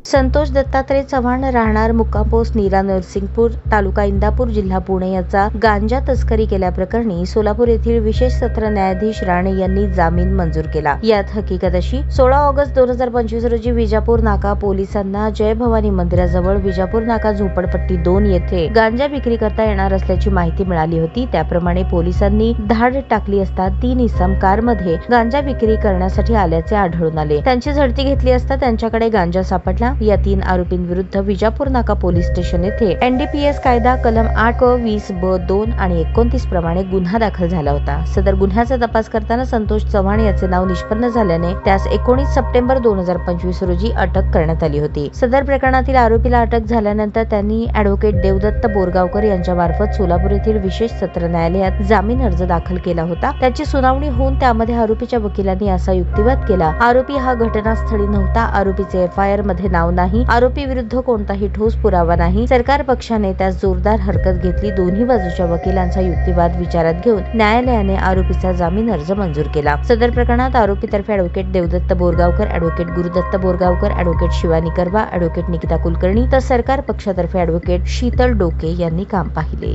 संतोष दत्तात्रय चव्हाण राहणार मुक्कापोस्ट नीरा नरसिंगपूर तालुका इंदापूर जिल्हा पुणे याचा गांजा तस्करी केल्याप्रकरणी सोलापूर येथील विशेष सत्र न्यायाधीश राणे यांनी जामीन मंजूर केला। यात हकीकत अशी 16 ऑगस्ट 2025 रोजी विजापूर नाका पोलिसांना जय भवानी मंदिराजवळ विजापूर नाका झोपडपट्टी 2 येथे गांजा विक्री करता येणार असल्याची माहिती मिळाली होती। त्याप्रमाणे पोलिसांनी धाड टाकली असता 3 इसम कारमध्ये गांजा विक्री करण्यासाठी आल्याचे आढळून आले। त्यांची झडती घेतली असता त्यांच्याकडे गांजा सापडला। या 3 आरोपींविरुद्ध विजापूर नाका पोलीस स्टेशन येथे NDPS कायदा कलम 8(20)(ब)(2) आणि 29 प्रमाणे गुन्हा दाखल झाला होता। सदर गुन्ह्याचा तपास करताना संतोष चव्हाण याचे नाव निष्पन्न झाल्याने त्यास 19 सप्टेंबर 2025 रोजी अटक करण्यात आली होती। सदर प्रकरणातील आरोपीला अटक झाल्यानंतर त्यांनी ॲडव्होकेट देवदत्त बोरगावकर यांच्या मार्फत सोलापूर येथील विशेष सत्र न्यायालयात जामीन अर्ज दाखल केला होता। त्याची सुनावणी होऊन त्यामध्ये आरोपीच्या वकिलांनी असा युक्तिवाद केला, आरोपी हा घटनास्थळी नव्हता, आरोपीचे FIR मध्ये नाव नाही, आरोपी विरुद्ध कोणताही ठोस पुरावा नाही। सरकार पक्षाने त्यास जोरदार हरकत घेतली। दोन्ही बाजूच्या वकिलांचा युक्तिवाद विचारात घेऊन न्यायालयाने आरोपीचा जामीन अर्ज मंजूर केला। सदर प्रकरणात आरोपीतर्फे advocate Devdatt Borgaonkar, advocate Gurudatt Borgaonkar, advocate Shivani Karwa, advocate Nikita Kulkarni तर सरकार पक्षातर्फे ॲडव्होकेट शीतल डोके यांनी काम पाहिले।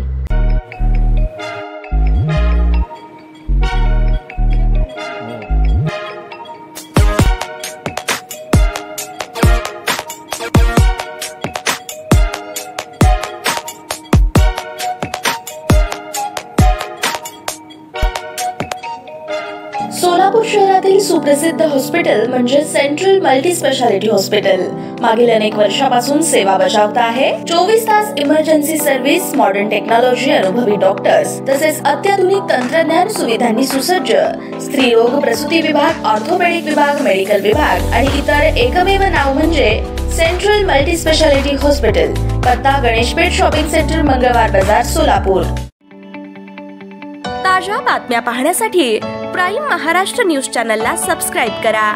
सोलापूर शहरातील सुप्रसिद्ध हॉस्पिटल म्हणजे सेंट्रल मल्टी स्पेशालिटी हॉस्पिटल मागील अनेक वर्षापासून सेवा बजावत आहे। 24 तास इमर्जन्सी सर्व्हिस, मॉडर्न टेक्नॉलॉजी, अनुभवी डॉक्टर्स तसेच अत्याधुनिक तंत्रज्ञान सुविधांनी सुसज्ज स्त्रीरोग प्रसूती विभाग, ऑर्थोपेडिक विभाग, मेडिकल विभाग आणि इतर एकमेव नाव म्हणजे सेंट्रल मल्टी स्पेशालिटी हॉस्पिटल। पत्ता गणेशपेठ शॉपिंग सेंटर, मंगळवार बाजार, सोलापूर। ताज्या बातम्या पाहण्यासाठी प्राईम महाराष्ट्र न्यूज चॅनलला सबस्क्राईब करा।